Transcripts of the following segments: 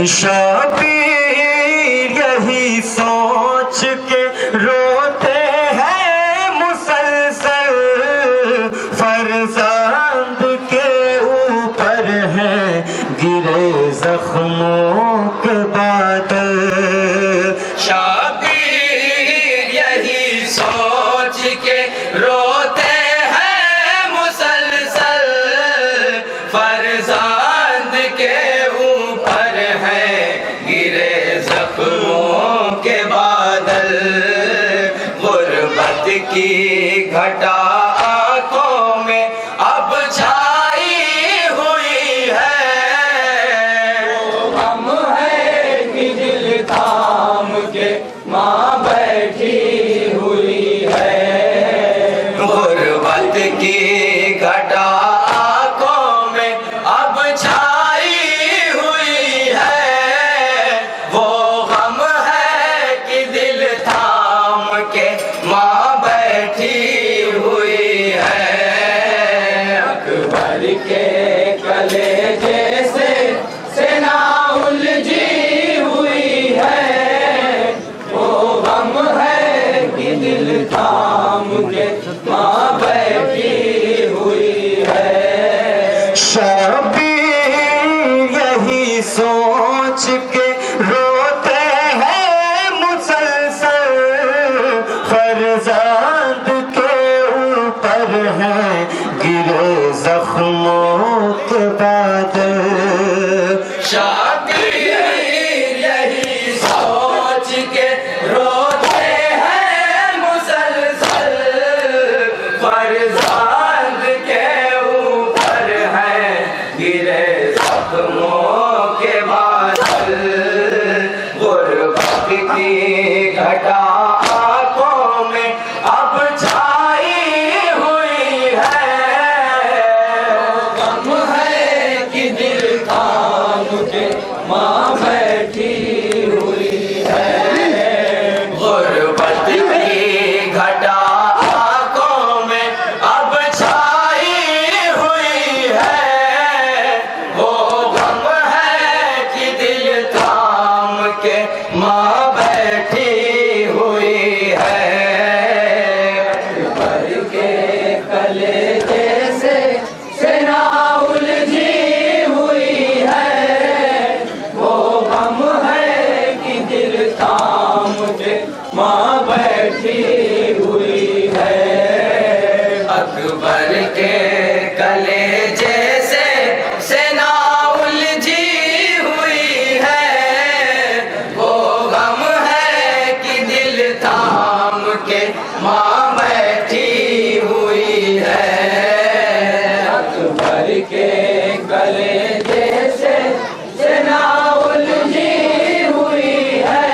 शाबीर यही सोच के रोते हैं मुसलसल, फरज़ांद के ऊपर हैं गिरे जख्मों के बादल। शाबीर यही सोच के रोते हैं मुसलसल, फरज़ांद के ऊपर हैं गिरे जख्मों के बादल। गुर्बत की घटा आंखों में अब छाई हुई है, वो गम है कि दिल थाम के माँ बैठी हुई है। गुर्बत की घटा आंखों में अब छाई हुई है, वो गम है कि दिल थाम के माँ बैठी हुई है। अकबर के कलेजे से सेना उलझी हुई है, वो गम है कि दिल थाम के माँ बैठी हुई है। शाबीर यही सोच के रोते हैं मुसलसल, फरज़ांद के ऊपर हैं गिरे जख्मों के बादल। शाबीर यही सोच के रोते हैं मुसलसल, फरज़ांद के ऊपर हैं गिरे जख्मों के बादल। गुर्बत की घटा आंखों में अब छाई हुई है, गम है कि दिल थाम के माँ बैठी हुई है। गुर्बत की घटा आंखों में अब छाई हुई है, वो गम है कि दिल थाम के माँ बैठी हुई है। अकबर के कलेजे से सेना उलझी हुई है, वो गम है कि दिल थाम के माँ बैठी हुई है। अकबर के कलेजे से सेना उलझी हुई है, वो गम है कि दिल थाम के माँ बैठी हुई है। अकबर के कलेजे से सेना उलझी हुई है,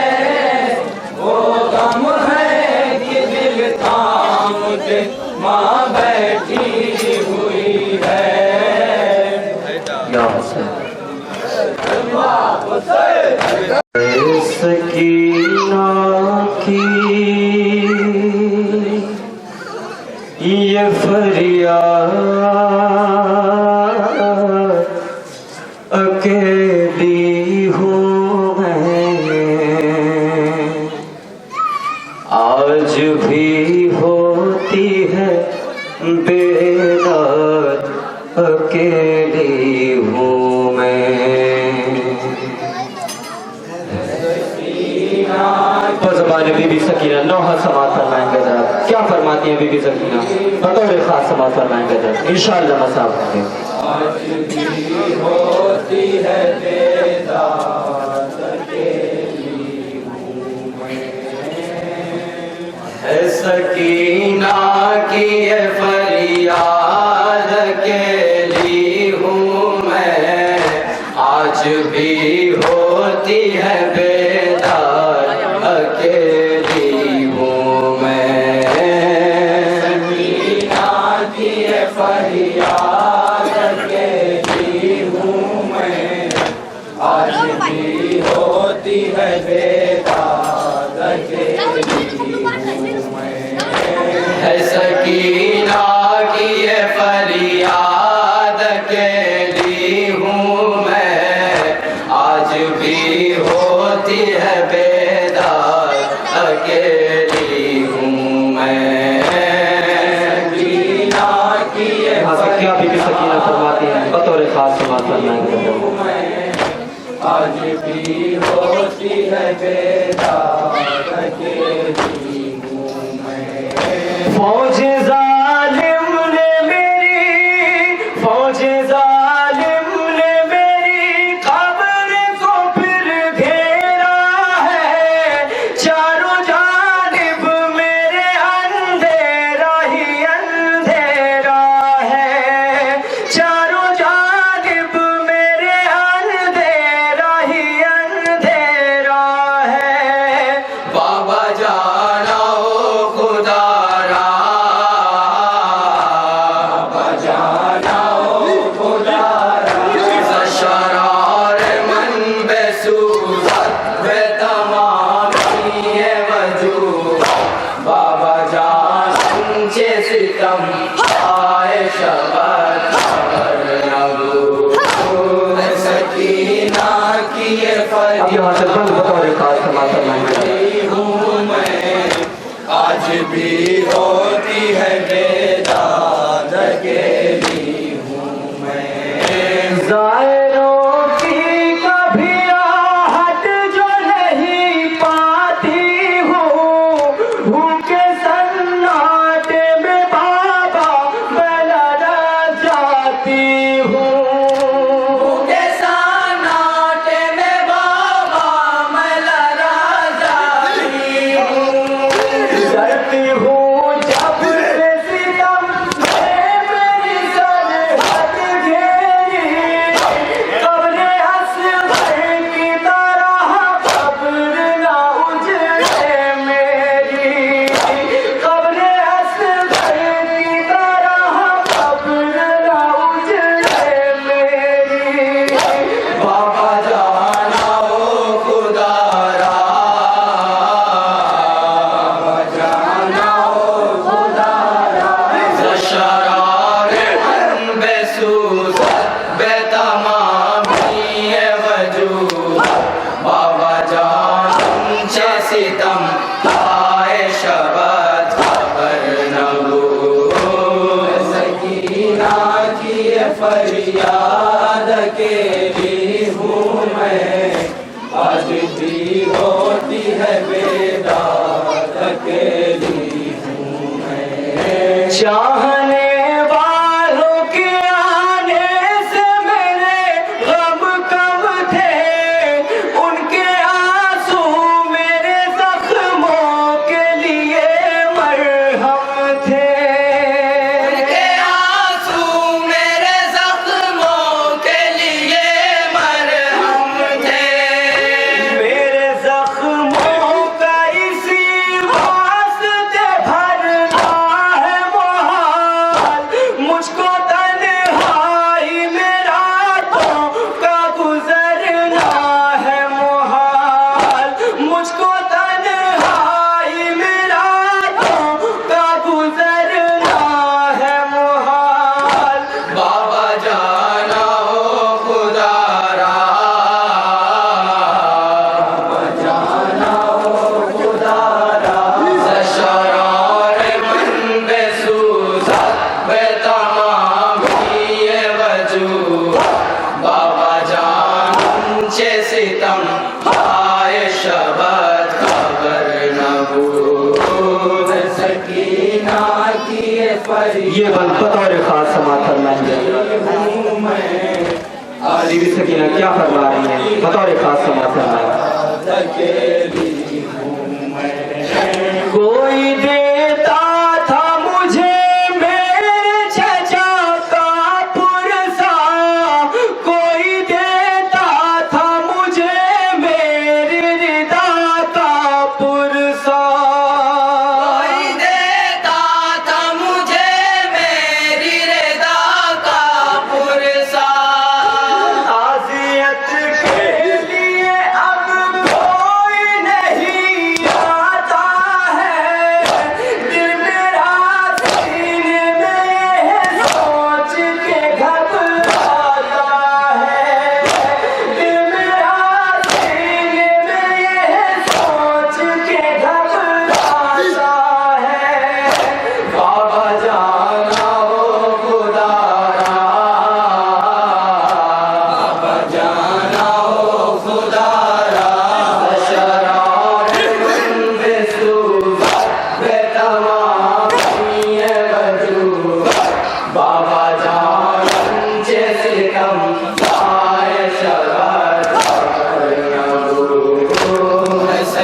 वो गम है कि दिल थाम के माँ बैठी हुई है। सकीना की ये फरियाद अकेली हूँ मैं, आज भी होती है बेदाद अकेली हूँ मैं। बीबी सकीना नौहा समात फरमाएंगे जरा, क्या फरमाती हैं बीबी सकीना? बतौर खास समात फरमाएंगे जरा, इंशाअल्लाह मसाब होंगे। आज भी होती है बेदाद अकेली हूँ मैं, है सकीना की ये फरियाद अकेली हूँ मैं, आज भी होती है बेदाद अकेली हूँ मैं। सकीना की ये फरियाद अकेली हूँ मैं, आज भी होती है बेदाद अकेली हूँ मैं। है सकीना की ये फरियाद अकेली हूँ मैं, आज भी होती है बेदार अकेली हूँ मैं, जीना किए क्या बीबी सकीना फरमाती हैं बतौर खास समात फरमाएंगे। आज भी होती है बेदार अकेली हूँ मैं। फौज जालिम ने मेरी, फौज जालिम ने मेरी कब्र को फिर घेरा है, चारों जानिब मेरे अंधेरा ही अंधेरा है, चारों जानिब मेरे अंधेरा ही अंधेरा है। बाबा जाना ओ खुदारा, बाबा जाना ओ खुदारा, शरार मन बेसूरत वे तमामी है वजूद, बाबा जान चे सितम आए शबद खबर नबूद, सकीना की ये अब यहाँ से बंद बतौर खास समात फरमाएंगे। हूँ मैं, आज भी होती है बेदाद अकेली हूँ मैं। ज़ायरों की कभी आहट जो नहीं पाती हूँ, भूखे सन्नाटे में बाबा मैं लड़ा जाती हूँ। कैसा नाटे में बाबा मैं लड़ा जाती हूँ, डरती हूँ जब से सितम में मेरी सरहद घेरी, कब्रे असग़र की तरह कब्र ना उजड़े मेरी, कब्रे असग़र की तरह कब्र ना उजड़े मेरी। बाबा जाना ओ खुदारा, बाबा जाना ओ खुदारा, शरार मन बेसूरत बेतमामी है वजूद, बाबा जान चे सितम आए शबद खबर नबूद, सकीना की ये फरियाद अकेली हूँ मैं, आज भी होती है बेदाद अकेली हूँ मैं। चाहने वालों के आने से मेरे गम कम थे, उनके आंसू मेरे जख्मों के लिए मरहम थे। उनके आंसू मेरे जख्मों के लिए मरहम थे, मेरे जख्मों का इसी वास्ते भरना है मुहाल, मुझको तन्हाई में रातों का गुजरना है मुहाल, मुझको तन्हाई में रातों का गुजरना है मुहाल। बाबा जाना ओ खुदारा, बाबा जाना ओ खुदारा, शरार मन बेसूरत बेतमामी ये वजूद, बाबा जान चे सितम आए शबद खबर नबूद, सकीना की ये ये बल बतौर खास समात फरमाएंगे। हूँ मैं, आज बीबी सकीना क्या फरमा रही हैं बतौर खास समात फरमाएंगे। अकेली हूँ मैं। कोई देता था मुझे मेरे चचा का पुरसा, कोई देता था मुझे मेरी रिदा का पुरसा, कोई देता था मुझे मेरी रिदा का पुरसा, ताज़ियत के लिए अब कोई नहीं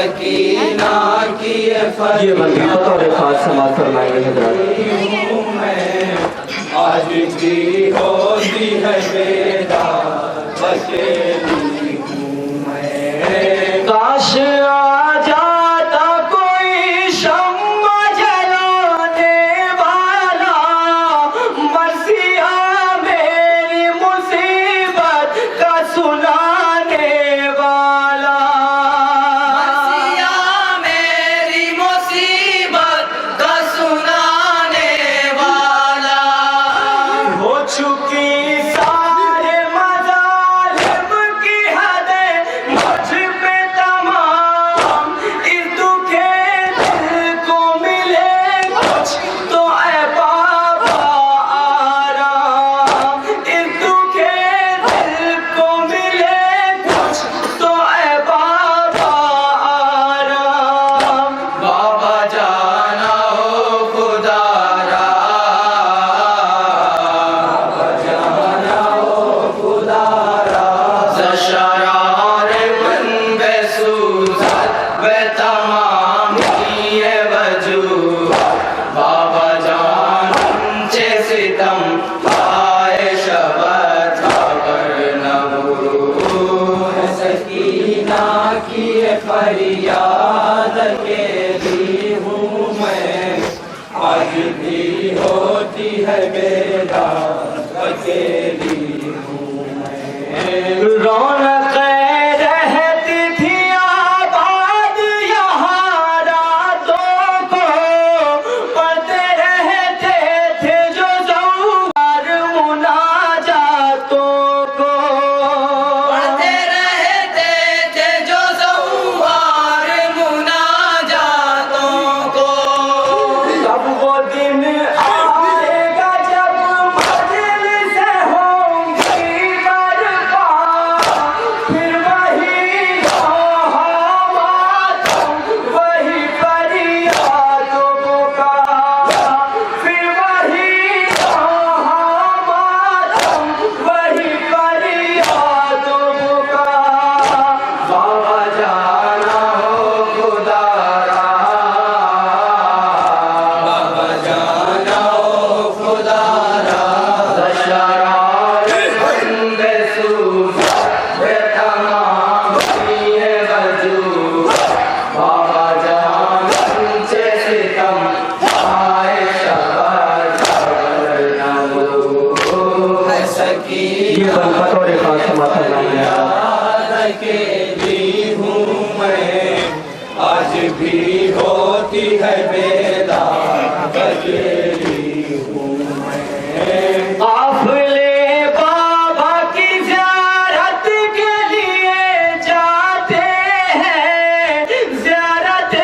सकीना की ये बंदी बतौर खास समाज फरमाएंगे हजरात। आज भी होती है बेदा अकेली हूँ मैं। काश आ जाता कोई शम्मा जलाने वाला, मसीहा मेरी मुसीबत का सुनाने वाला। मसीहा मेरी मुसीबत का सुनाने वाला। हो चुकी सारे मज़ालिम की हदें मुझ पे तमाम, इस दुखे दिल को मिले कुछ तो ऐ बाबा आराम। इस दुखे दिल को मिले कुछ तो ऐ बाबा आराम। बाबा जाना हो खुदारा, ज़शरार मन बेसूज़त वे तमाम किए वजूद। बाबा जान चे सितम आए शबत खबर न हो। सकीना की फरियाद अकेली हूँ मैं। आज भी होती है बेदा अकेली हूँ मैं। रौनक रहती थी आबाद यहाँ रातों को, पढ़ते रहते थे जो ज़ौहार मुनाजातों को। पढ़ते रहते थे जो ज़ौहार मुनाजातों को। कब वो दिन आएगा जब मजलिस होंगी बरपा, फिर वही मातम वही फरियादों का, फिर वही मातम वही फरियादों का। बाबा जाना हो खुदारा, बाबा जाना हो खुदारा। ज़शरार मन बेसूज़त वे तमाम किए वजूद। बाबा जान चे सितम आए शबत खबर न हो। ये सकीना बतौर खास समाज फरमाएंगे। अकेली हूँ मैं। आज भी होती है बेदा अकेली हूँ मैं। काफ़िले बाबा की ज़ियारत के लिए जाते हैं, ज़ियारत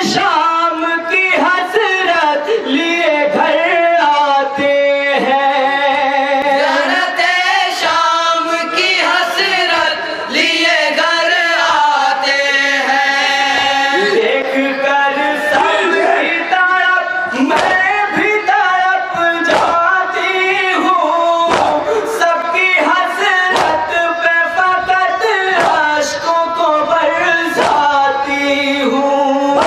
शाम की हसरत लिए घर आते हैं। ज़ियारत शाम की हसरत लिए घर आते हैं। देख कर सबकी तड़प मैं भी तड़प जाती हूँ, सबकी हसरत पे फकत अश्कों को बरसाती हूँ,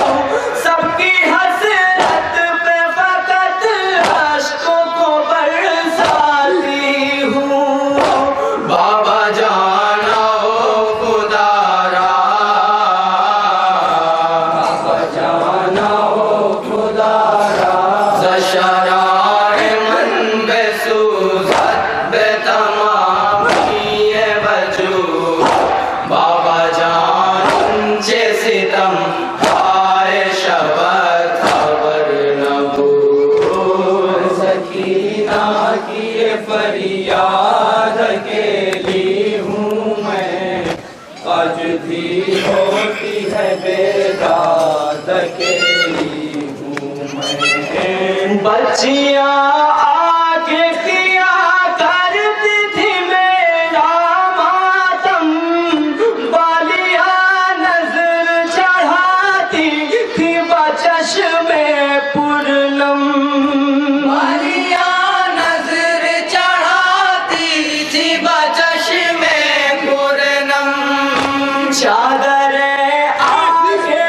सबकी हसरत पे फकत अश्कों को बरसाती हूँ। बाबा जाना हो खुदारा, बाबा जाना हो खुदारा। ज़शरार मन बेसूज़त बे तमाम किए वजूद। बाबा जान चे सितम आए शबत खबर न हो। सकीना की फरियाद अकेली हूँ मैं। आज भी होती है बेदाद अकेली हूँ मैं। बच्चियाँ आगे किया करती थी मेरा मातम, बालिया नजर चढ़ाती थी बचश्मे पूर्णम। मारिया नजर चढ़ाती थी बचश्मे पूर्णम। चादर आगे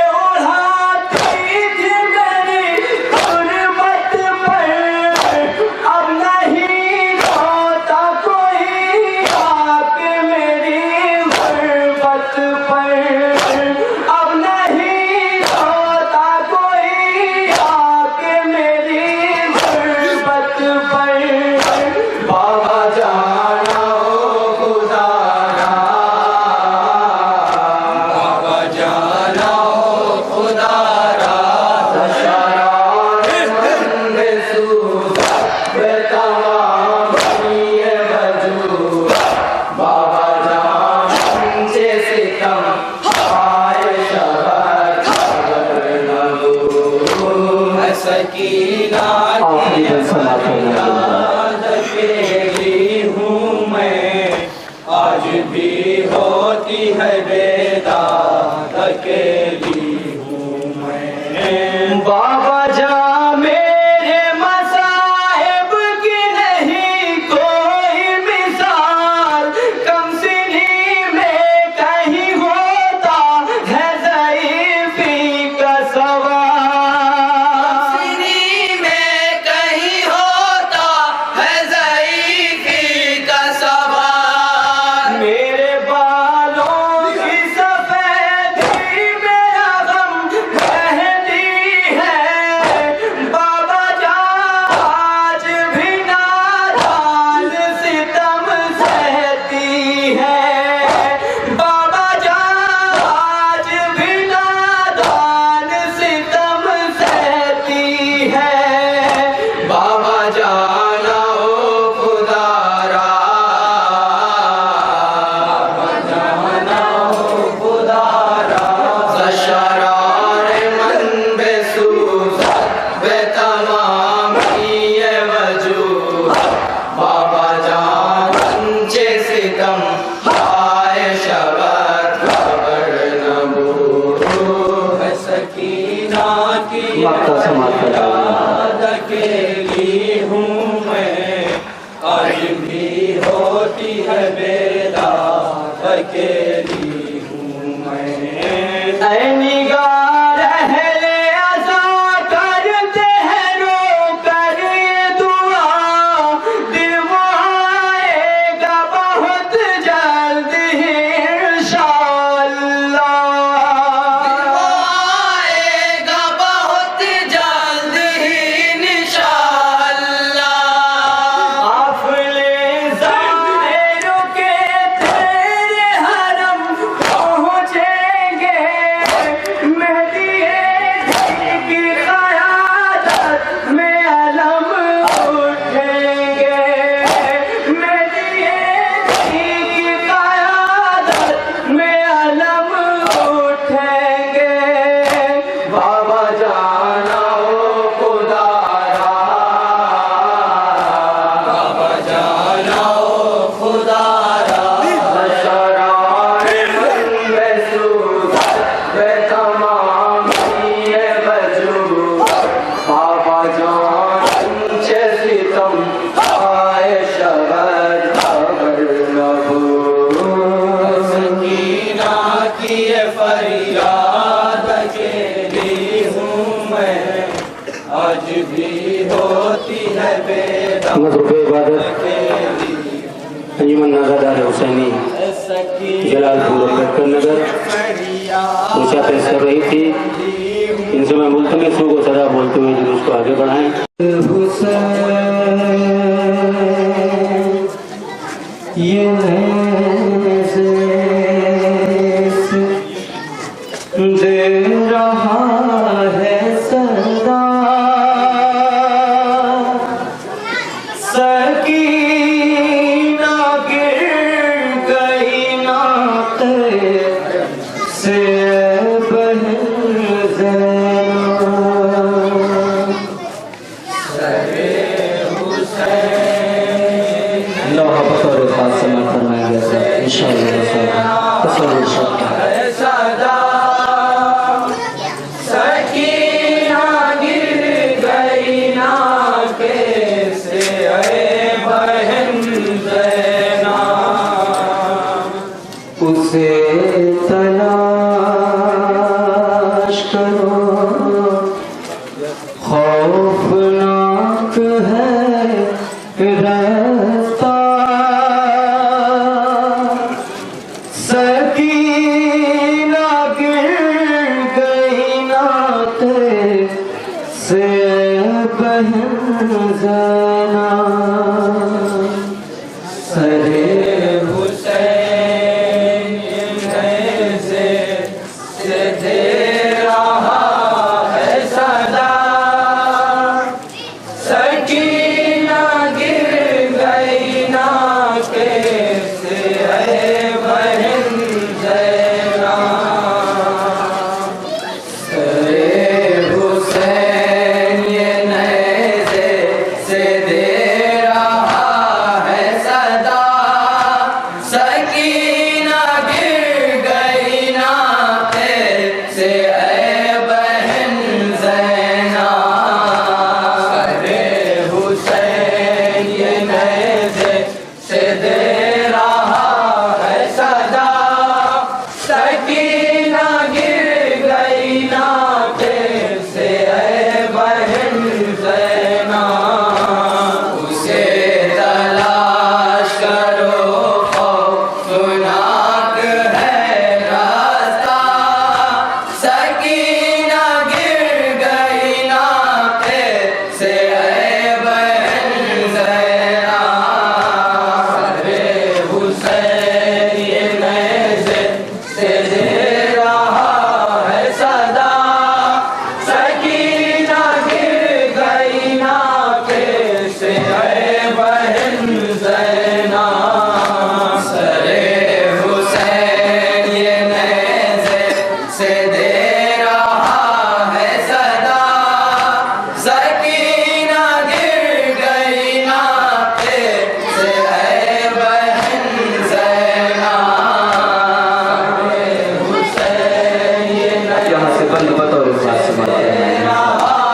मक्ता समाप्त फरमाइए। अकेली हूँ मैं, आज भी होती है बेला, अकेली हूँ मैं। ऐ निगार अहले अज़ा करते हैं रो कर ये दुआ, दिल वो आएगा बहुत जल्द ही इंशाअल्लाह। आएगा बहुत जल्द ही इंशाअल्लाह। आफले ज़ाहिर के तेरे हरम पहुँचेंगे, मेहदी की क़यादत में अलम उठेंगे, मेहदी की क़यादत में अलम उठेंगे। बाबा जाना हो खुदारा, बाबा जाना ओ खुदारा, शराए मन में सूरत वे तमाम ये वजूद। बाबा जान चे सितम आए शबर खबर नबूद। सकीना की ये फरियाद अकेली हूँ मैं, आज भी होती है बेदा मज़हब इबादत अकेली। अंजुमन नाज़ादार हुसैनी जलालपुर अम्बेडकर नगर मुशाफिर कर रही थी। इनसे मैं मुल्तमिस हूँ को सदा बोलते हुए जुलूस को आगे बढ़ाएं। ये दे रहा है सदा, सकीना गिर गई नाते से बहन ज़ैनब। अल्लाह बतौर खास समाअत फरमाएंगे इंशाअल्लाह। तसल्लुल शक्र सदा सकीना गिर गई ना कैसे ऐ बहन ज़ैना। उसे तलाश करो, खौफनाक है रास्ता, सकीना गिर गई नाते से बहन ज़ैना। सरे हुसैन से दे रहा है सदा, सकीना गिर गई ना कैसे है बहन ज़ैना। सरे हुसैन ये नैज़े से दे रहा है सदा, सकीना गिर गई ना कैसे ऐ बहन ज़ैना। सरे हुसैन ये नैज़े से दे रहा है सदा, सकीना गिर गई ना कैसे ऐ बहन ज़ैना। उसे तलाश करो खौफनाक है रास्ता, सकीना गिर गई ना कैसे ऐ बहन ज़ैना। सरे हुसैन ये नैज़े से दे रहा है सदा, सकीना गिर गई ना कैसे ऐ बहन ज़ैना। सरे हुसैन ये नैज़े से दे रहा है सदा, सकीना गिर गई ना कैसे ऐ बहन ज़ैना। सरे हुसैन ये यहाँ से बंद बतौर खास समाअत फरमाएंगे।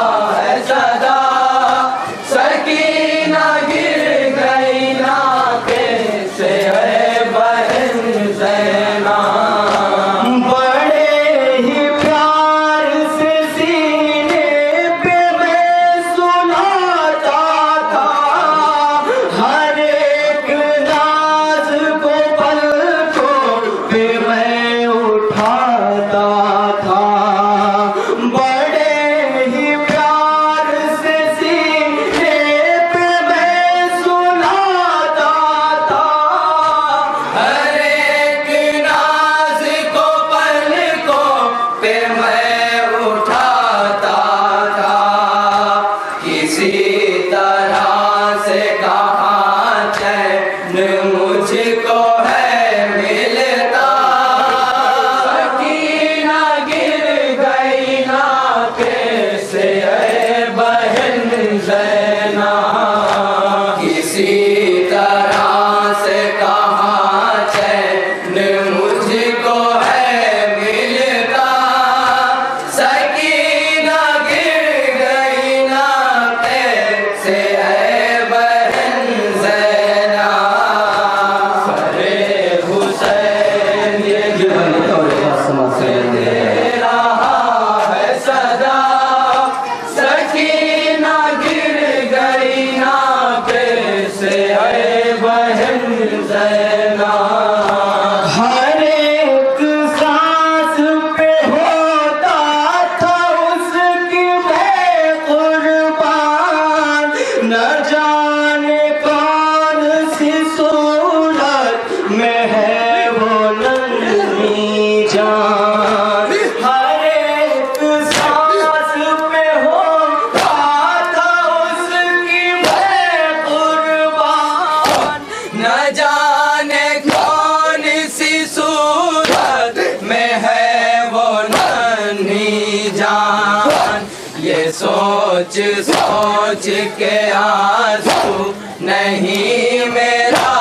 सोच के आंसू नहीं मेरा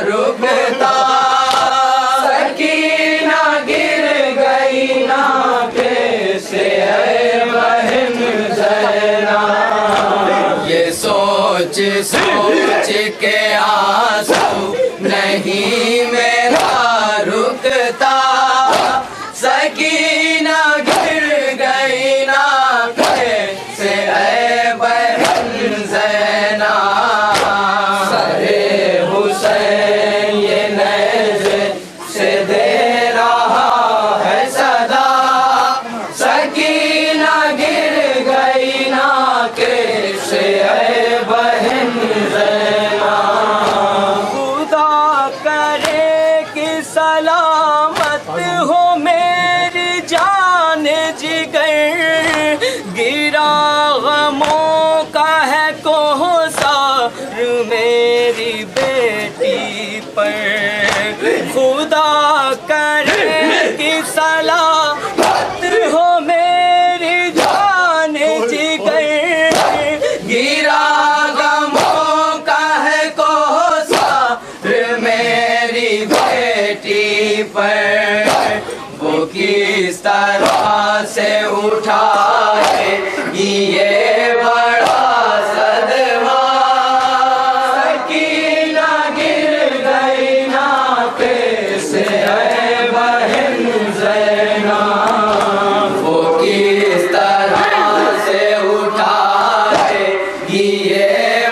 रुकता। सकीना गिर गई ना कैसे है बहन ज़ैना। ये सोच सोच के आंसू नहीं मेरा रुकता। सकीना गिर गई ना कैसे है बहन ज़ैना। सरे हुसैन ये नज़र से दे रहा है सदा। सकीना गिर गई ना कैसे है बहन ज़ैना। खुदा करे कि सलामत हो मेरी जान जिगर। गिरा गमों का है कोहसार मेरी बेटी पर। खुदा करे कि सलामत हो मेरी जान जिगर। गिरा गमों का है कोहसार मेरी बेटी पर। वो किस तरह से उठाए ये बड़ा सदमा। सकीना गिर गई ना कैसे है बहन ज़ैना। वो किस तरह से उठाए ये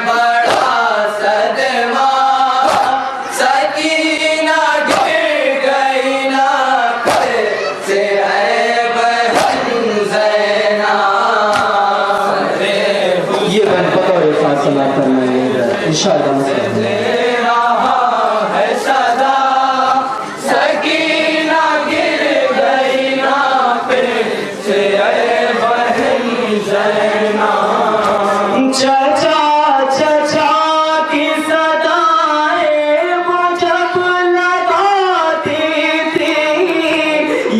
बड़ा सदमा। सकीना गिर गई ना कैसे है बहन ज़ैना। ये बन बतौर खास सलाम फरमाइएगा इंशाअल्लाह। दे रहा है सदा। सकीना गिर गई ना कैसे है बहन ज़ैना। चचा चचा की सदाएं वो जब लगाती थी।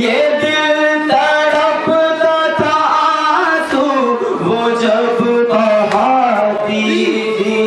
ये दिल तड़पता था आंसू वो जब बहाती थी।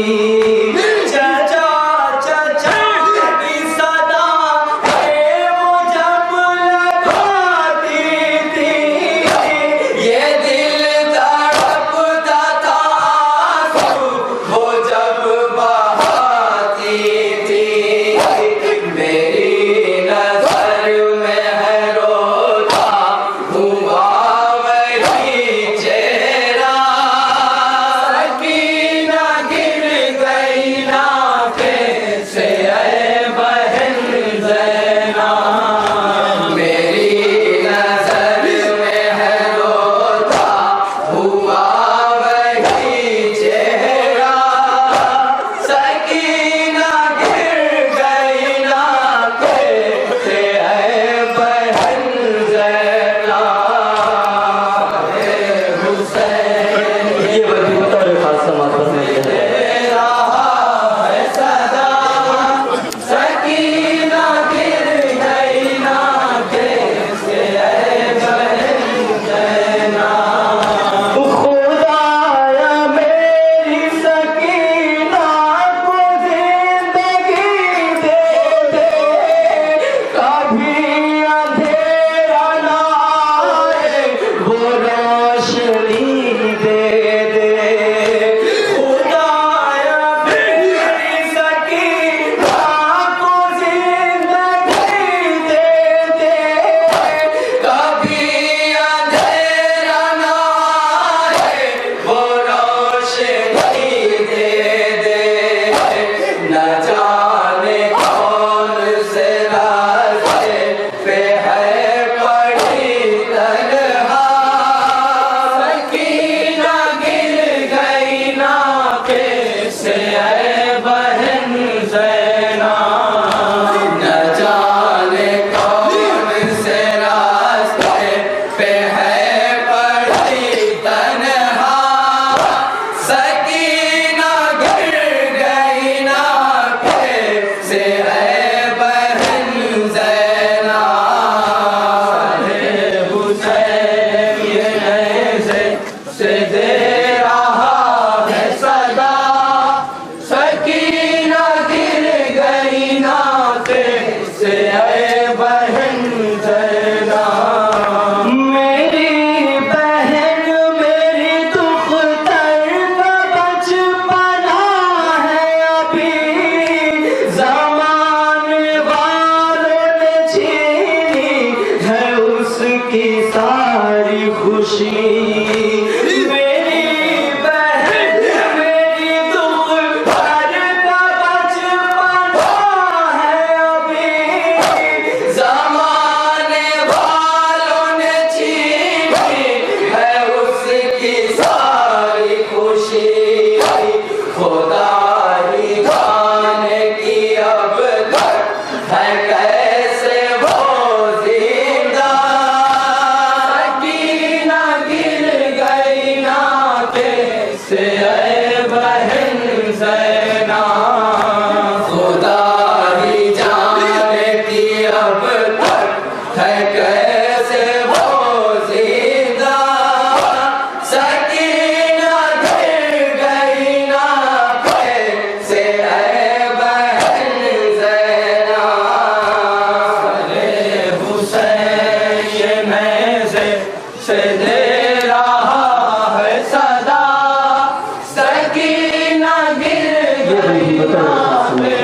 से दे रहा है सदा, सकीना गिर गई नाते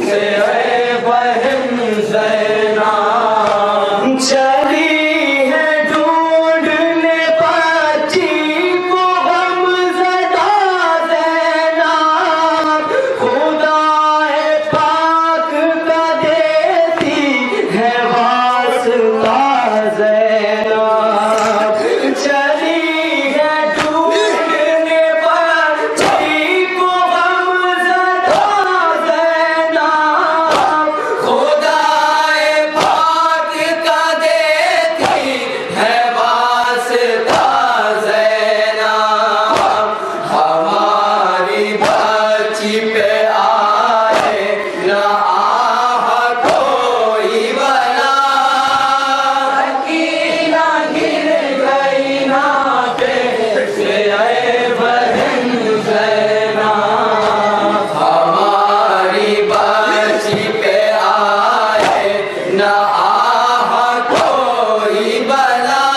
से ऐ बहन ज़ैनब। चली है ढूंढने बच्ची को गमज़दा ज़ैनब, खुदाए पाक का देती है वास्ता ज़ैनब। चली है ढूंढने बच्ची को गमज़दा ज़ैनब, खुदाए पाक का देती है वास्ता ज़ैनब। हमारी बच्ची पे आए न आह कोई बला, सकीना गिर गई नाते से ऐ बहन ज़ैनब। हमारी बच्ची पे आए न आह कोई बला,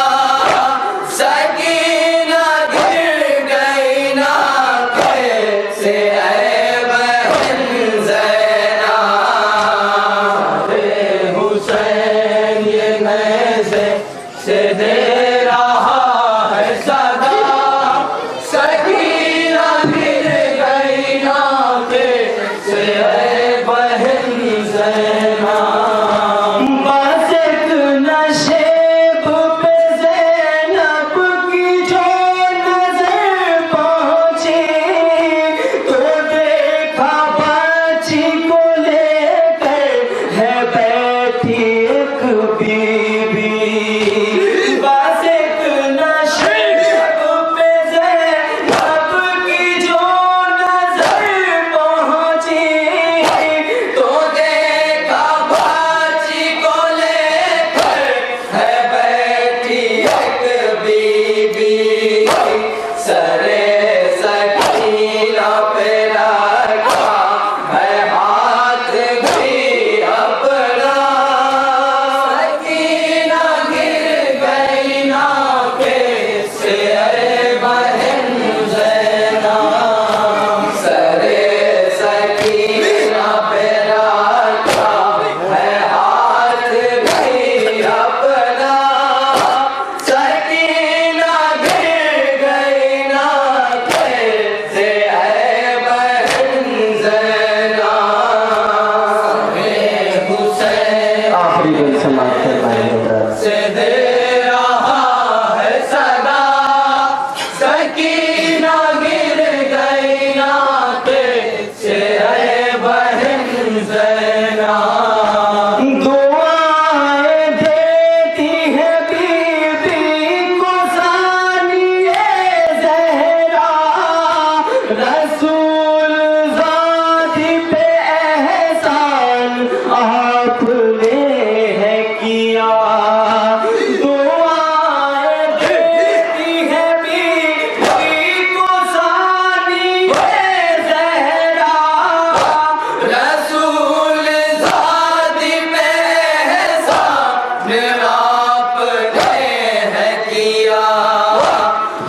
सकीना गिर गई नाते से ऐ बहन ज़ैनब। हुसैन ये नज़े से दे रहा है सदा, सकीना गिर गई नाते से ऐ बहन ज़ैनब। बस एक नशेब पे ज़ैनब की जो नजर पहुंची, तो देखा बच्ची को लेकर है बैठी एक बीबी। बस एक नशेब पे ज़ैनब की जो नजर पहुंची, तो देखा बच्ची को लेकर है बैठी एक बीबी, सरे सकीना पे रखा है हाथ भी अपना, सकीना गिर गई नाते से ऐ बहन ज़ैनब। सरे सकीना पे रखा है हाथ भी अपना, सकीना गिर गई नाते से ऐ बहन ज़ैनब। हुसैन आखिरी दिन समाप्त फरमाएंगे। से दे रहा है सदा, सकीना गिर गई नाते से ऐ बहन ज़ैनब। दुआएं देती है बीबी को सानिए ज़हरा, रसूल ज़ाती पे एहसान आपने है किया। दुआएं देती है बीबी को सानिए ज़हरा, रसूल ज़ाती पे एहसान आपने है किया।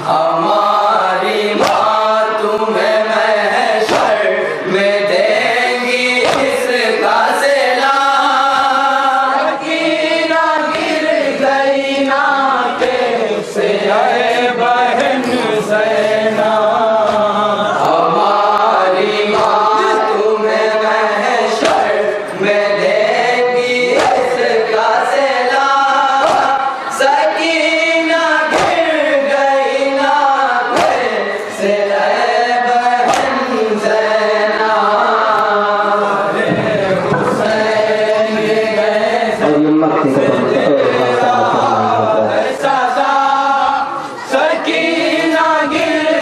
हमारी माँ तुम्हें महशर में देंगी इसका सिला, सकीना गिर गई नाते से ऐ बहन ज़ैनब। हमारी माँ तुम्हें महशर में देंगी इसका सिला, सकीना गिर गई नाते से ऐ बहन ज़ैनब। हुसैन ये गए और ये मक्के का सदा, सकीना गिर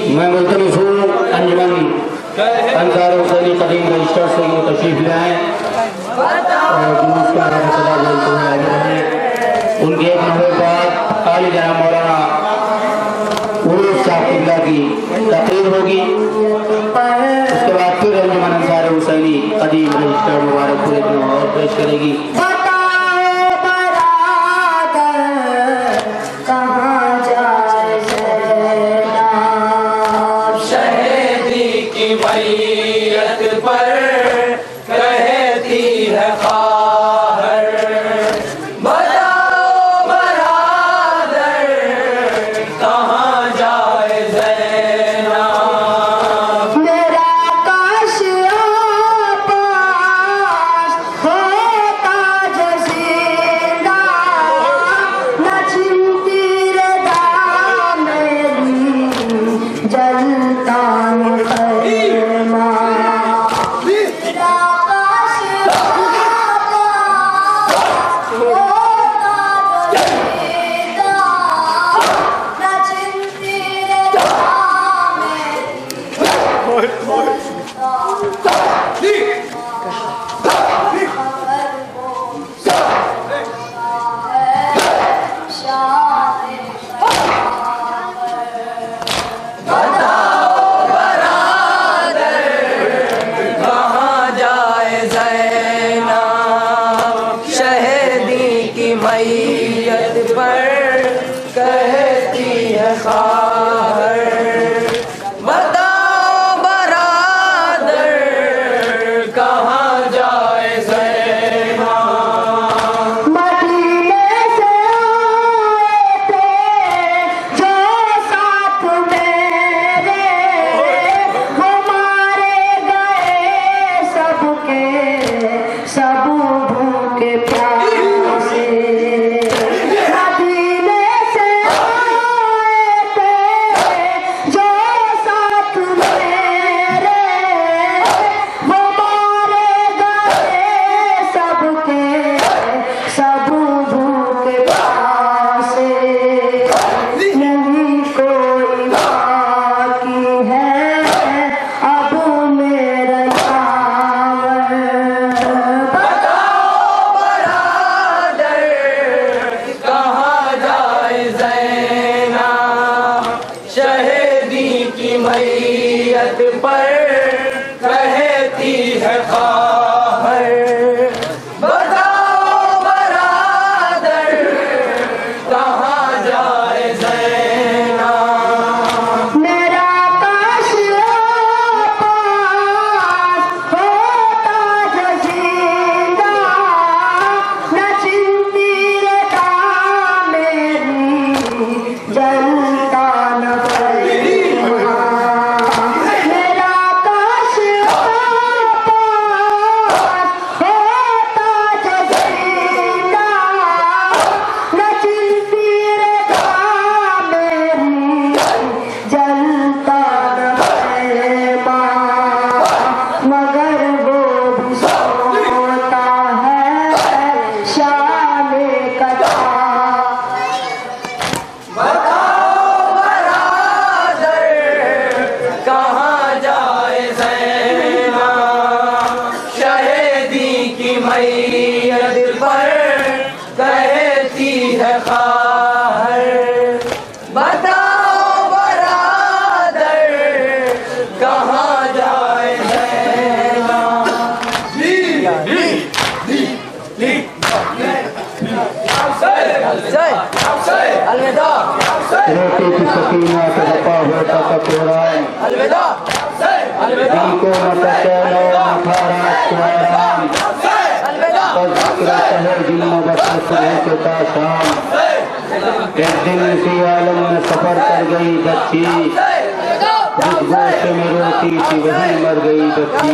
मैं मुल्तमिस हूँ अंजुमन अंसार हुसैनी कदीम रजिस्टर से ये तशरीफ ले आए और जुलूस का सदा बोलते हुए आगे बढ़े। उनके एक नंबर बाद आली जनाब मौलाना उरूस साहब किबला की तकरीर होगी। उसके बाद फिर अंजुमन अंसार हुसैनी कदीम रजिस्टर मुबारकपुर और पेश करेगी। मैयत पर कहती है ख़ाहर, बताओ बरादर कहाँ जाए ज़ैनब। मेरा काश पास होता जज़ीरा, न चिंती रदा मेरी जलता मैयत पर कहती है ख़ाहर, बताओ बरादर कहाँ जाए ज़ैनब। मदीने से आए थे जो साथ मेरे, वो मारे गए सबके सब भूखे प्यासे। मैयत पर कहती है ख़ाहर, बताओ बरादर कहाँ जाए ज़ैनब। मेरा काश पास होता जज़ीरा, न चिंती रदा मेरी जलता न मैयत पर कहती है ख़ाहर, बताओ बरादर कहाँ जाए अलविदा रोटी की सकीना से रपा होता कटोरा, अलविदा अलविदा को मतचैनो मखारा सुहाराम, शहर दिन में बसा सुबह के शाम। एक दिन इसी आलम में सफर कर गई बच्ची, जिस गोश्त में रोटी थी वही मर गई बच्ची।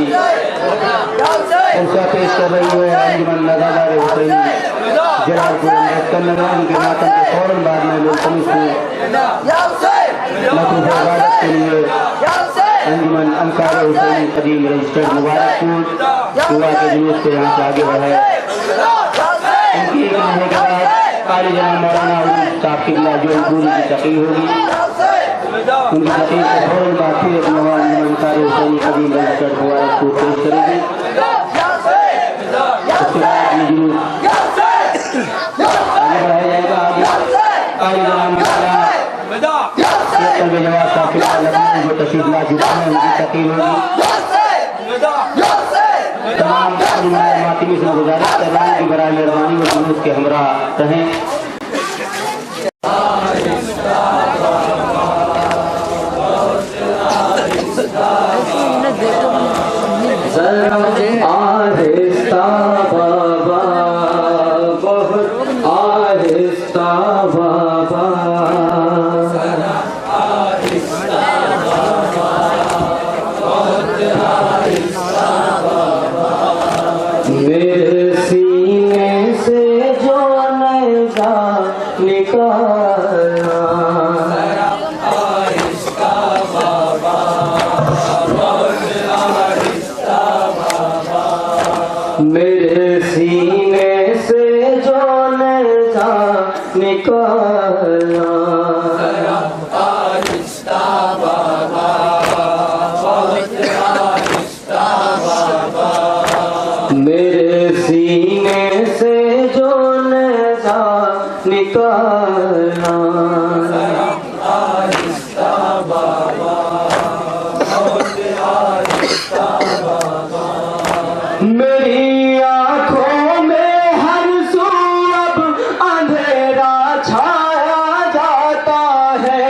ऐसा पेश कर रही है अंजुमन नज़ार हुसैनी जलालपुर अंदर कल लगा उनके मातम के फौरन बाद में मुल्तमिस हूँ लखनऊ इबादत के लिए अंजुमन अंसार हुसैन कदीम रजिस्टर्ड मुबारकपुर दुआ के जुलूस से यहाँ से आगे बढ़ाए। उनकी एक महीने के बाद कारी जनाब मौलाना साहब किबला जो पूरी की तकीर होगी, उनकी तकीर के फौरन बाद फिर एक नवाज अंसार हुसैन कदीम रजिस्टर्ड मुबारकपुर पेश करेगी। उसके बाद ये जुलूस आगे बढ़ाया जाएगा। आगे कारी जनाब मौलाना जवाब साहब किबला लखनऊ जो तशरीफ ला चुके हैं उनकी तकीर होगी। तमाम मातिमी से गुजारिश कर रहे हैं कि बराए मेहरबानी व जुलूस के हमरा रहें। आहिस्ता बाबा, बहुत आहिस्ता बाबा, मेरे सीने से जो नैज़ा निकाला, मेरे सीने से जो नैज़ा निकाला, मेरे सीने से जो नैज़ा निकाला, मेरी आँखों में हर सू अब अंधेरा छाया जाता है,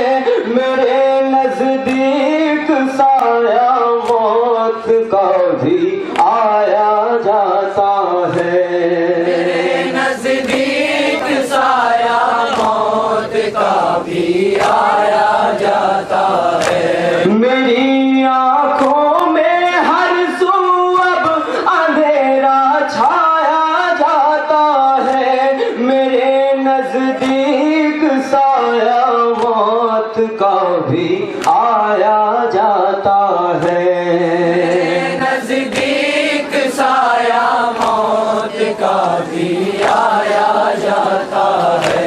मेरे नजदीक साया मौत का भी आया जाता है, मेरे नजदीक साया मौत का भी आया जाता है, मेरी आँखों में हर सू अब अंधेरा छाया जाता है, मेरे नजदीक साया मौत का भी आया जाता है, नजदीक साया मौत का भी आया जाता है,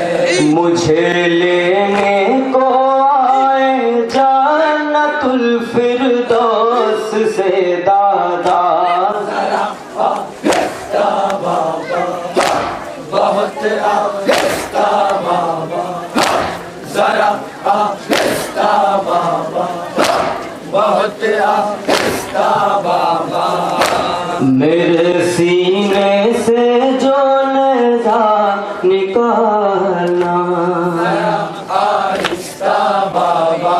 मुझे लेने को आए जन्नतुल फिरदौस से दादा, बहुत आहिस्ता बाबा, जरा आहिस्ता बाबा, बहुत आहिस्ता बाबा, मेरे सीने से जो नैज़ा निकालना, आहिस्ता बाबा,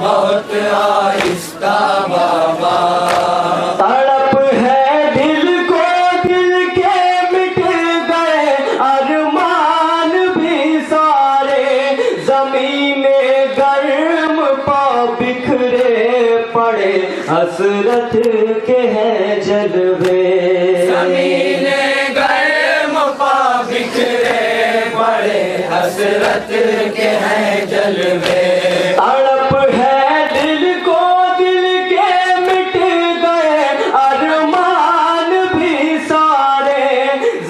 बहुत आहिस्ता बाबा, तड़प है दिल को, दिल के मिट गए अरमान भी सारे, ज़मीने गर्म पा बिखरे पड़े हसरत के हैं जलवे, ज़मीने गर्म पा बिखरे पड़े हसरत के हैं जलवे, तड़प है दिल को, दिल के मिट गए अरमान भी सारे,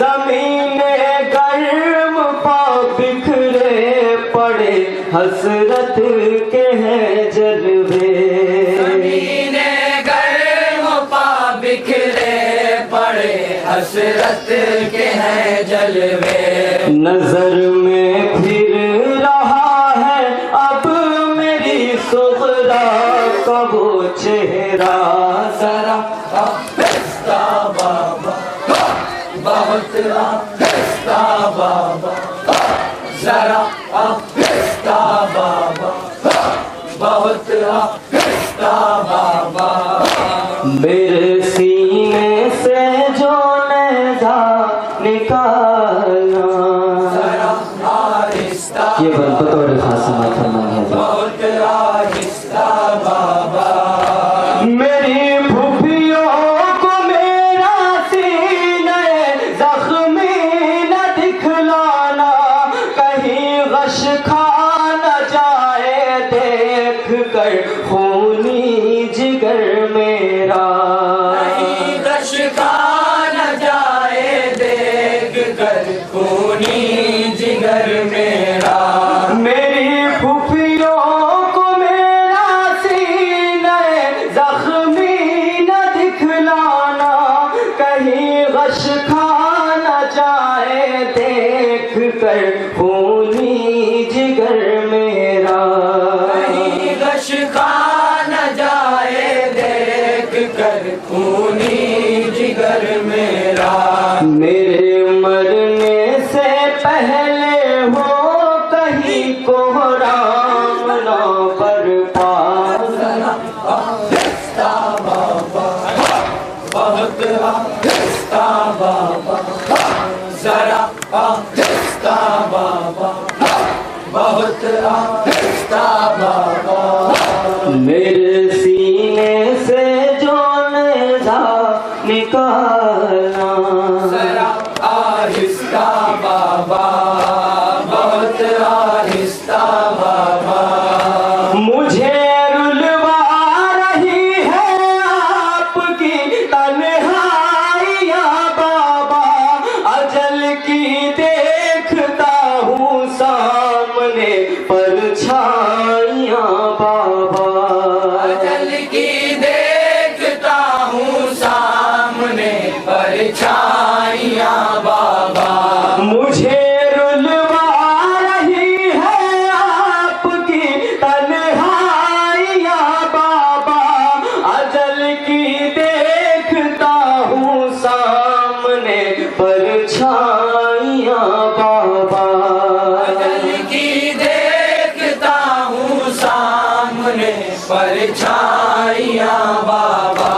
ज़मीने गर्म पा बिखरे पड़े हसरत के हैं जलवे, ज़मीने गर्म पा बिखरे पड़े हसरत के हैं जलवे, नजर में फिर रहा है अब मेरी सुगरा का वो चेहरा, जरा आहिस्ता बाबा, बहुत आहिस्ता बाबा, जरा आहिस्ता बाबा, बहुत आहिस्ता बाबा, मेरे सीने से जो नैज़ा निकालना, ये बतौर खास समाअत फरमाइए। बहुत आहिस्ता बाबा, मेरी फूफियों को मेरा सीने जख्मी न जिगर मेरा। मेरी फुफियों को मेरा सीने जख्मी न दिखलाना, कहीं गश खा न जाए देख कर खूनी जिगर मेरा। कहीं गश खा न जाए देख कर खूनी जिगर मेरा। मेरे मरने से पहले हो कहीं कोहराम ना बरपा। बहुत आहिस्ता बाबा, जरा आहिस्ता बाबा, बहुत आहिस्ता बाबा। मेरे सीने से जो नेज़ा निकालना, जरा आहिस्ता बाबा, बहुत आहिस्ता बाबा। मुझे रुलवा रही है आपकी तन्हाइयाँ बाबा। अजल की देखता हूँ सामने परछाइयाँ बाबा। अजल की देखता हूँ सामने परछाइयाँ बाबा। मुझे रुलवा रही है आपकी तन्हाइयाँ बाबा। अजल की देखता हूँ सामने परछाइयाँ बाबा। अजल की देखता हूँ सामने परछाइयाँ बाबा।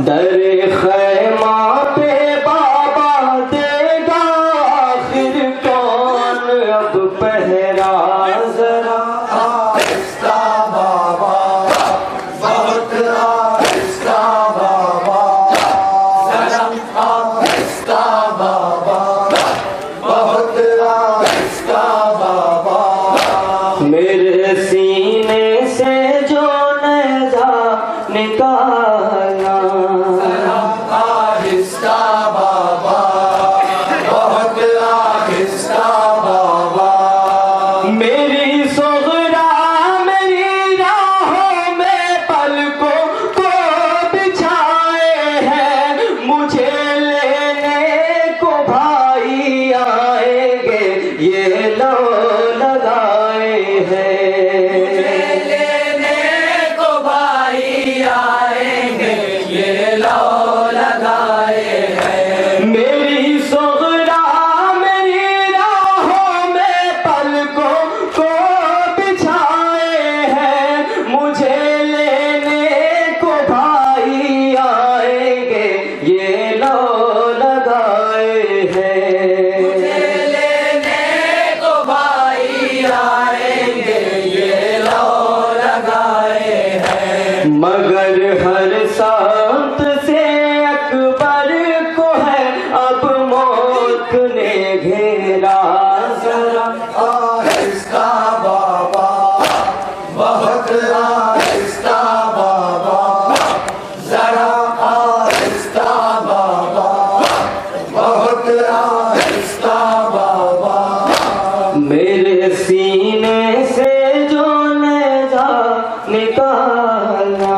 दर खैमा पे बाबा देगा आखिर कौन अब पहरा। जरा आहिस्ता बाबा, बहुत आहिस्ता बाबा, जरा आहिस्ता बाबा, बहुत आहिस्ता बाबा। मेरे सीने से जो नेज़ा निकालना, आहिस्ता बाबा, बहुत आहिस्ता बाबा। मेरी सोगरा मेरी राहों में पलकों को बिछाए हैं। मुझे लेने को भाई आएंगे ये लो लगाए हैं। लेने को भाई आएंगे ये लो लगाए हैं। मेरी सोगरा मेरी राहों में पलकों को बिछाए हैं। मुझे लेने को भाई आएंगे ये लो लगाए हैं। लेने को भाई आएंगे ये लो लगाए हैं। मगर हर संत से अकबर को है अब मौत ने घेरा। जरा आहिस्ता बाबा, बहुत आहिस्ता बाबा, जरा आहिस्ता बाबा, बहुत आहिस्ता बाबा। मेरे सीने से जो नेज़ा निकालना।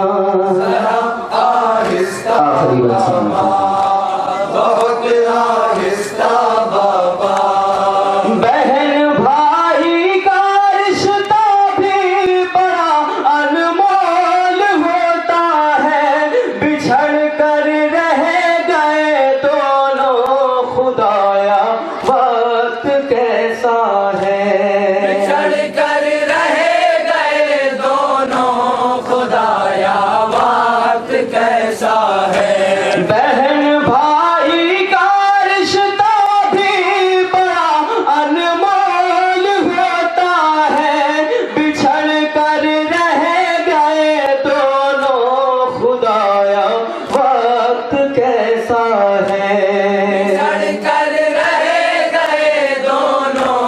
आहिस्ता आखिरी बात बहुत आहिस्ता बाबा। बहन भाई का रिश्ता भी बड़ा अनमोल होता है। बिछड़ कर रह गए दोनों खुदाया वक्त कैसा है। बिछड़ कर रह गए दोनों खुदाया वक्त कैसा है। बहन भाई का रिश्ता भी बड़ा अनमोल होता है। बिछड़ कर रह गए दोनों खुदाया वक्त कैसा है। बिछड़ कर रह गए दोनों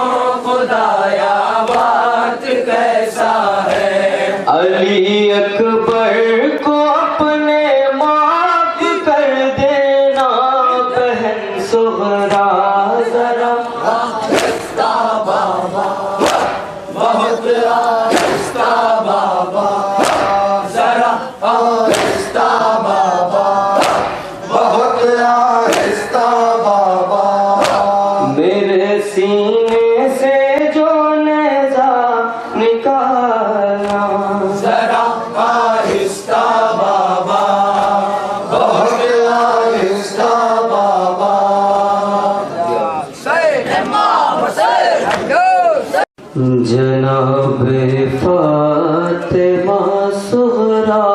खुदाया वक्त कैसा है। अली अकबर को अपने माफ कर देना बहन सुहरा। जरा आहिस्ता बाबा, आहिस्ता बाबा, जरा आहिस्ता बाबा, बहुत आहिस्ता बाबा। मेरे सीने से जो नेज़ा निकालना, जरा आहिस्ता बाबा, बहुत आहिस्ता बाबा। जनाब फातिमा सुहरा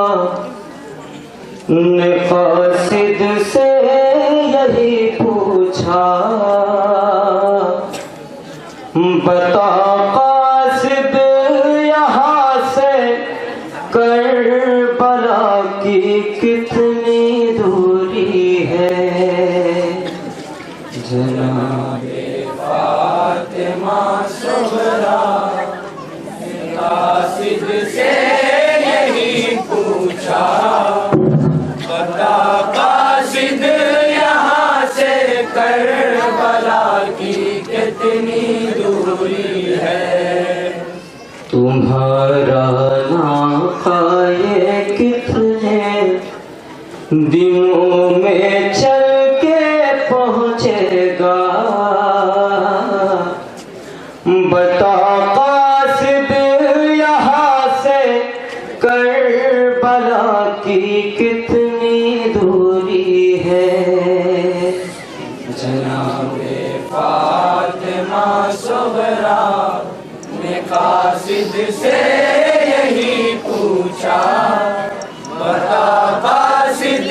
ने कासिद से यही पूछा, बता कासिद यहाँ से करबला की कितनी दूरी है। जनाब फातिमा सुहरा कासिद से यही पूछा, बता कासिद यहाँ से करबला की कितनी दूरी है। तुम्हारा नाका ये कितने दिनों में चल के पहुँचेगा, बता कासिद यहाँ से करबला की कितनी दूरी है। जनाब फातिमा सुहरा ने कासिद से यही पूछा, बता कासिद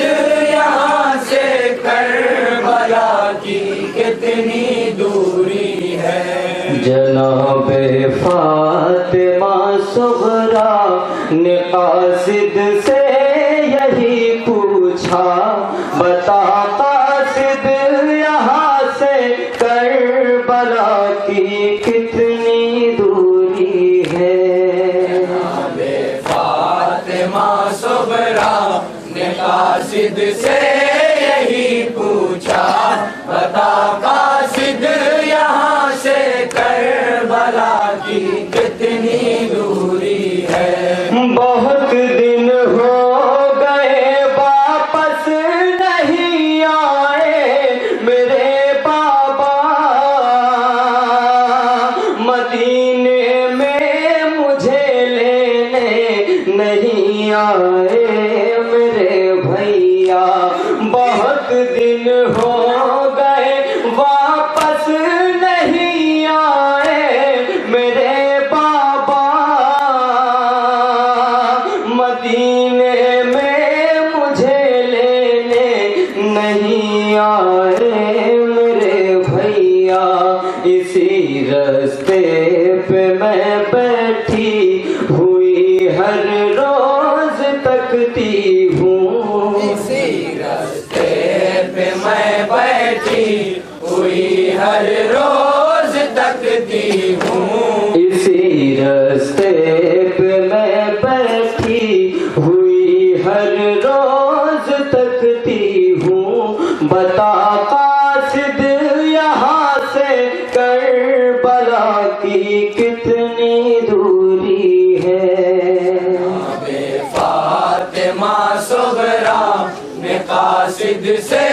यहाँ से करबला की कितनी दूरी है। जनाब फातिमा सुहरा ने कासिद से यही पूछा, बता कासिद यहाँ से करबला की कितनी दूरी है। फातिमा सुहरा ने कासिद से यही पूछा, बता कासिद यहाँ से करबला की कितनी दूरी है। बहुत दिन हो गए वापस नहीं आए मेरे बाबा, मदीने में मुझे लेने नहीं आए मेरे भैया। बहुत दिन हो गए वापस नहीं आए मेरे बाबा, मदीने में मुझे लेने नहीं आए मेरे भैया। इसी रास्ते पे मैं बैठी हुई हर रोज तकती हूँ, इसी रास्ते पे मैं बैठी हुई हर रोज तकती हूँ। इसी रास्ते पे मैं बैठी हुई हर रोज तकती हूँ, बता कासिद यहाँ से करबला की कितनी दूरी है। फातिमा सुहरा ने कासिद से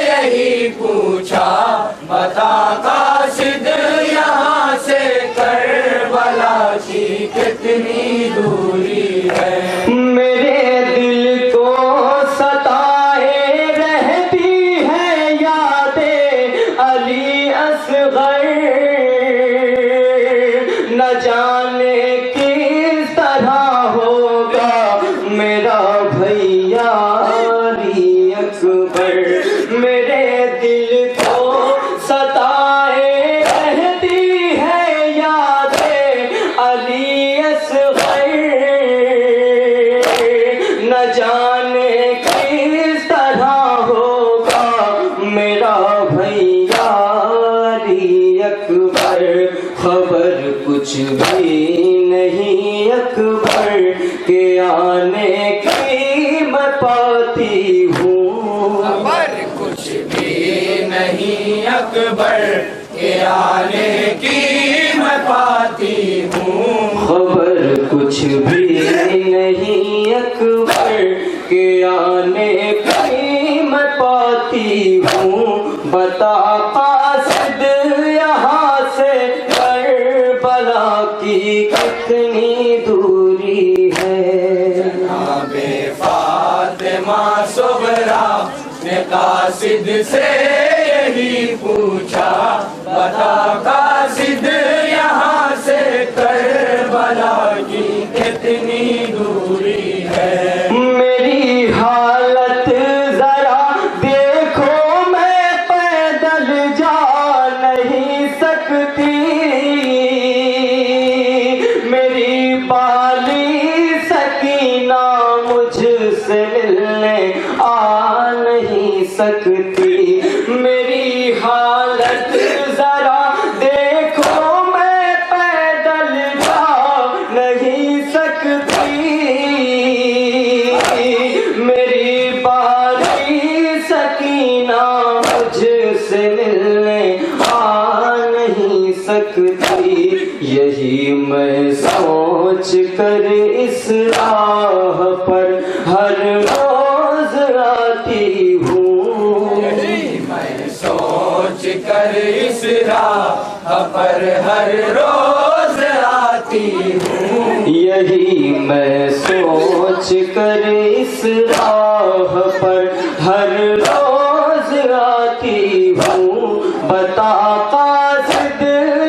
यही पूछा, बता कासिद यहाँ से करबला की कितनी दूरी है। मेरे दिल को सताए रहती है यादें अली असगर, न जाने किस तरह होगा मेरा भैया अली अकबर। मेरे दिल को सताए रहती है यादें अली असगर, न जाने किस तरह होगा मेरा भैया अली अकबर। खबर कुछ भी नहीं अकबर के आने की मैं पाती हूँ, खबर कुछ भी नहीं अकबर के आने की मैं पाती हूँ। कुछ भी नहीं अकबर के आने की मैं पाती हूँ। बता कासिद यहाँ से करबला की कितनी दूरी है। जनाबे फातिमा सुगरा ने कासिद से यही पूछा, बता कासिद यहाँ से करबला की कितनी दूरी है। मेरी हालत जरा देखो, मैं पैदल जा नहीं सकती। मेरी बाली सकीना मुझसे मिलने आ नहीं सकती। मेरी हालत जरा देखो, मैं पैदल जा नहीं सकती। मेरी बारी सकीना मुझसे मिलने आ नहीं सकती। यही मैं सोच कर इस राह पर हर रोज आती हूँ। यही मैं सोच कर इस राह पर हर रोज आती हूँ। यही मैं सोच कर इस राह पर हर रोज आती हूँ। बता कासिद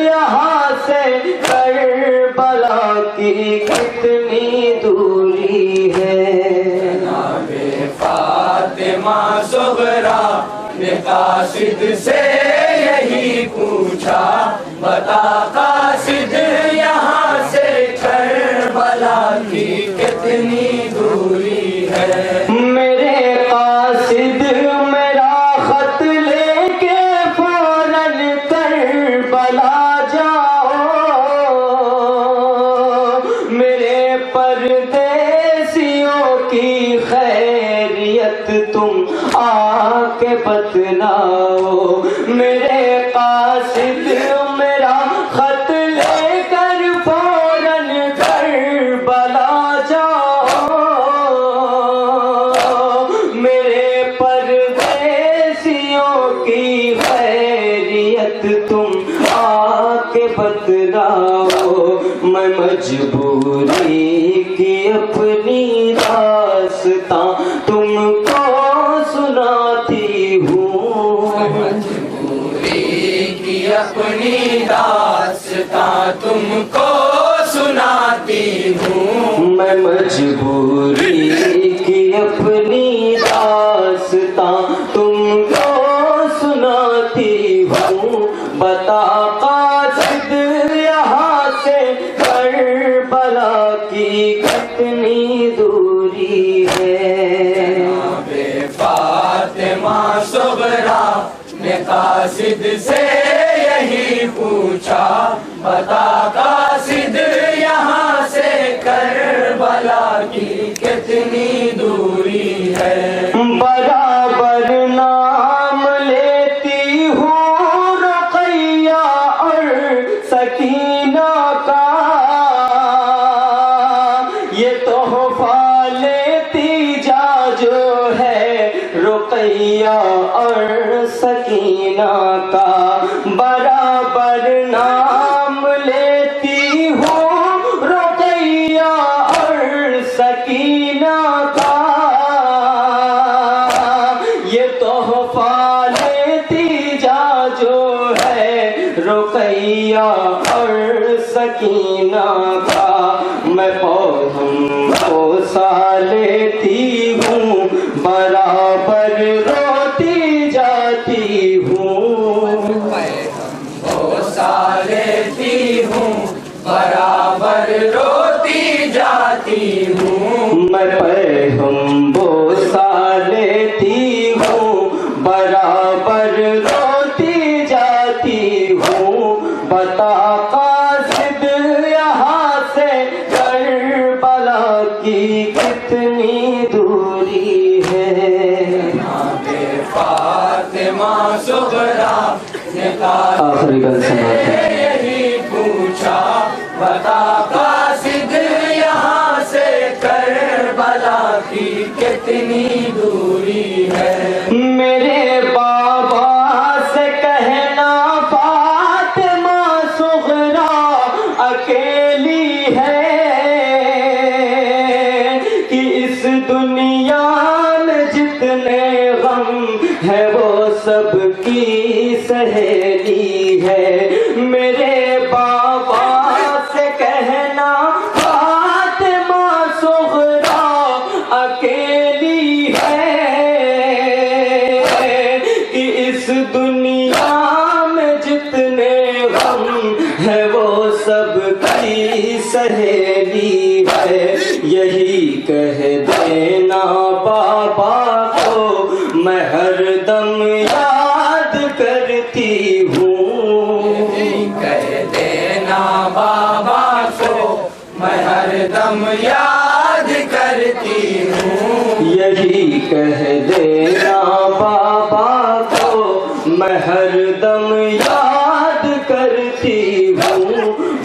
यहाँ से करबला की कितनी दूरी है। जनाबे फातिमा सुगरा ने कासिद से यही पूछा, बता कासिद यहाँ से करबला की कितनी दूरी है। मेरे कासिद मेरा खत लेके फौरन करबला जाओ। मेरे परदेसियों की खैरियत तुम आके बतलाओ। मेरे कासिद मेरा खत लेकर फौरन करबला जाओ। मेरे परदेसियों की खैरियत तुम आके बतलाओ। मैं मजबूरी की अपनी दास्तां तुमको सुनाती हूँ। मजबूरी की अपनी दास्तां तुमको सुनाती हूँ। मैं मजबूरी की अपनी दास्तां तुमको सुनाती हूँ। बता कासिद यहाँ से करबला की कितनी दूरी है। जनाबे फातिमा सुगरा ने कासिद से यही पूछा, बता कासिद यहाँ से करबला की कितनी दूरी है। बराबर नाम लेती हूँ रुक़ैया और सकीना का। ये तोहफा लेती जा जो है रुक़ैया और सकीना का। बराबर नाम लेती हूँ रुक़ैया और सकीना का। ये तोहफा लेती जा जो है रुक़ैया और सकीना का। मैं पौधों को सा लेती हूँ, बराबर रोती जाती हूँ। सा लेती हूँ, बराबर रोती जाती हूँ। मैं पैगम बोसा लेती हूँ, बराबर रोती जाती हूँ। बता कासिद यहाँ से करबला की कितनी दूरी है। जनाबे फातिमा सुगरा ने आखिरी गल समाप्त है। यही पूछा, बता कासिद की कितनी दूरी है। मेरे बाबा से कहना फातिमा सुगरा अकेली है कि इस दुनिया में जितने गम है वो सबकी सहेली है। मेरे बाबा से कहना फातिमा सुगरा अकेली है कि इस दुनिया में जितने गम है वो सबकी सहेली है। यही कह देना बाबा को मैं हरदम याद करती हूँ। कह देना बाबा को मैं हरदम याद करती हूँ। यही कह देना बाबा को मैं हरदम याद करती हूँ।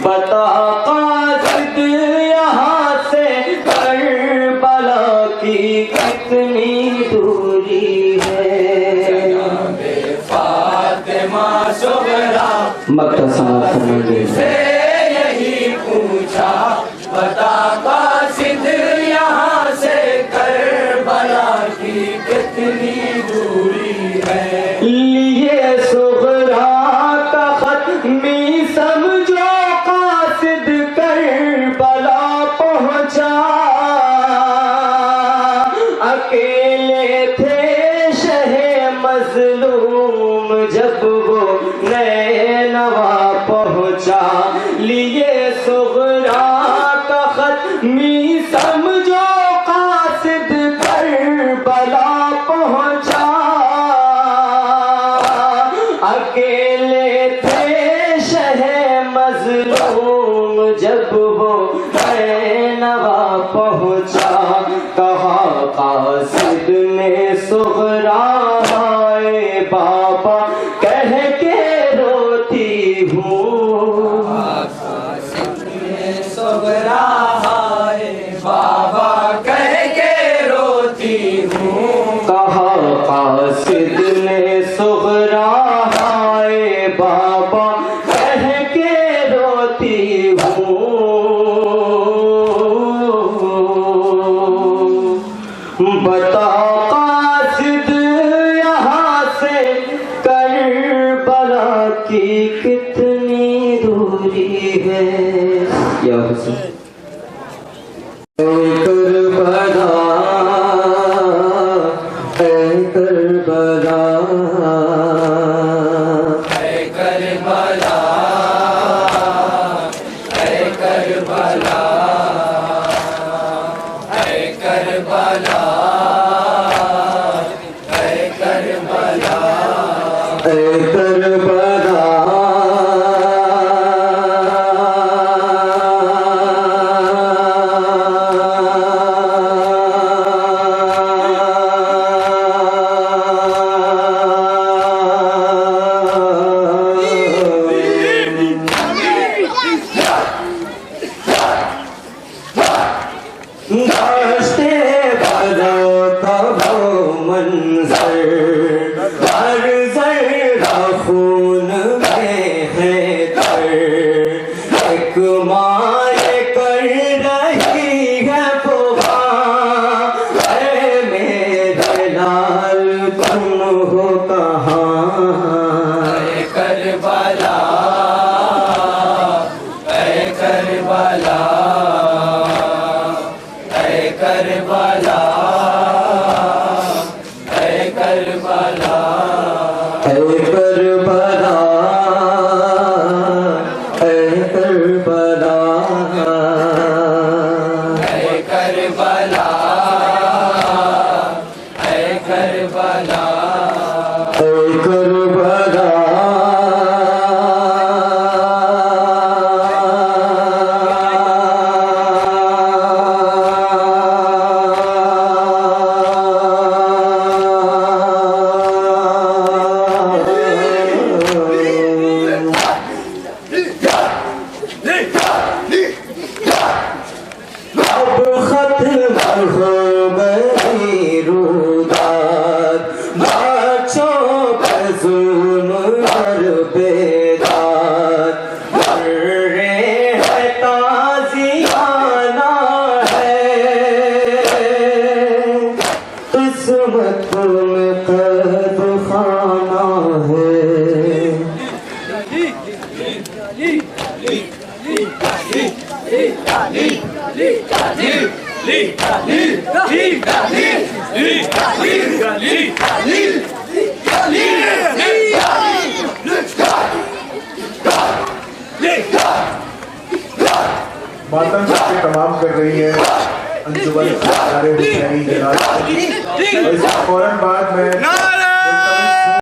बता कासिद यहाँ से करबला की कितनी दूरी है। फातिमा सुगरा मक्का समाज से यही पूछा, बता कासिद यहाँ से करबला की कितनी दूरी है। लिए सुगरा का खत मी समझो कासिद करबला पहुँचा। अकेले थे शहे मजलूम जब वो नैनवा पहुँचा। लिए सुगरा का खत मी समझो कासिद करबला पहुँचा। अकेले थे शहे मजलूम जब वो नैनवा पहुँचा। कहा कासिद ने सुगरा हाय बाबा कह के रोती हूँ। सुगरा हाय बाबा कह के रोती हूँ। कहा कासिद ने सुगरा हाय बाबा कह के रोती हूँ। बता कासिद यहाँ से करबला की कितनी दूरी है। या Hussain Karbala Karbala Karbala Karbala Karbala Karbala Karbala दस्ते बदो कबो मंजर हर जरा खून में है तर। एक माए कर रही है पुकार ऐ मेरे लाल तुम हो कहाँ। Karbala Karbala Karbala Karbala Karbala Karbala Karbala Karbala Karbala अब खत्म हो गए कर रही है अंजुमन हुसैनी जनाब। और इसके फौरन बाद में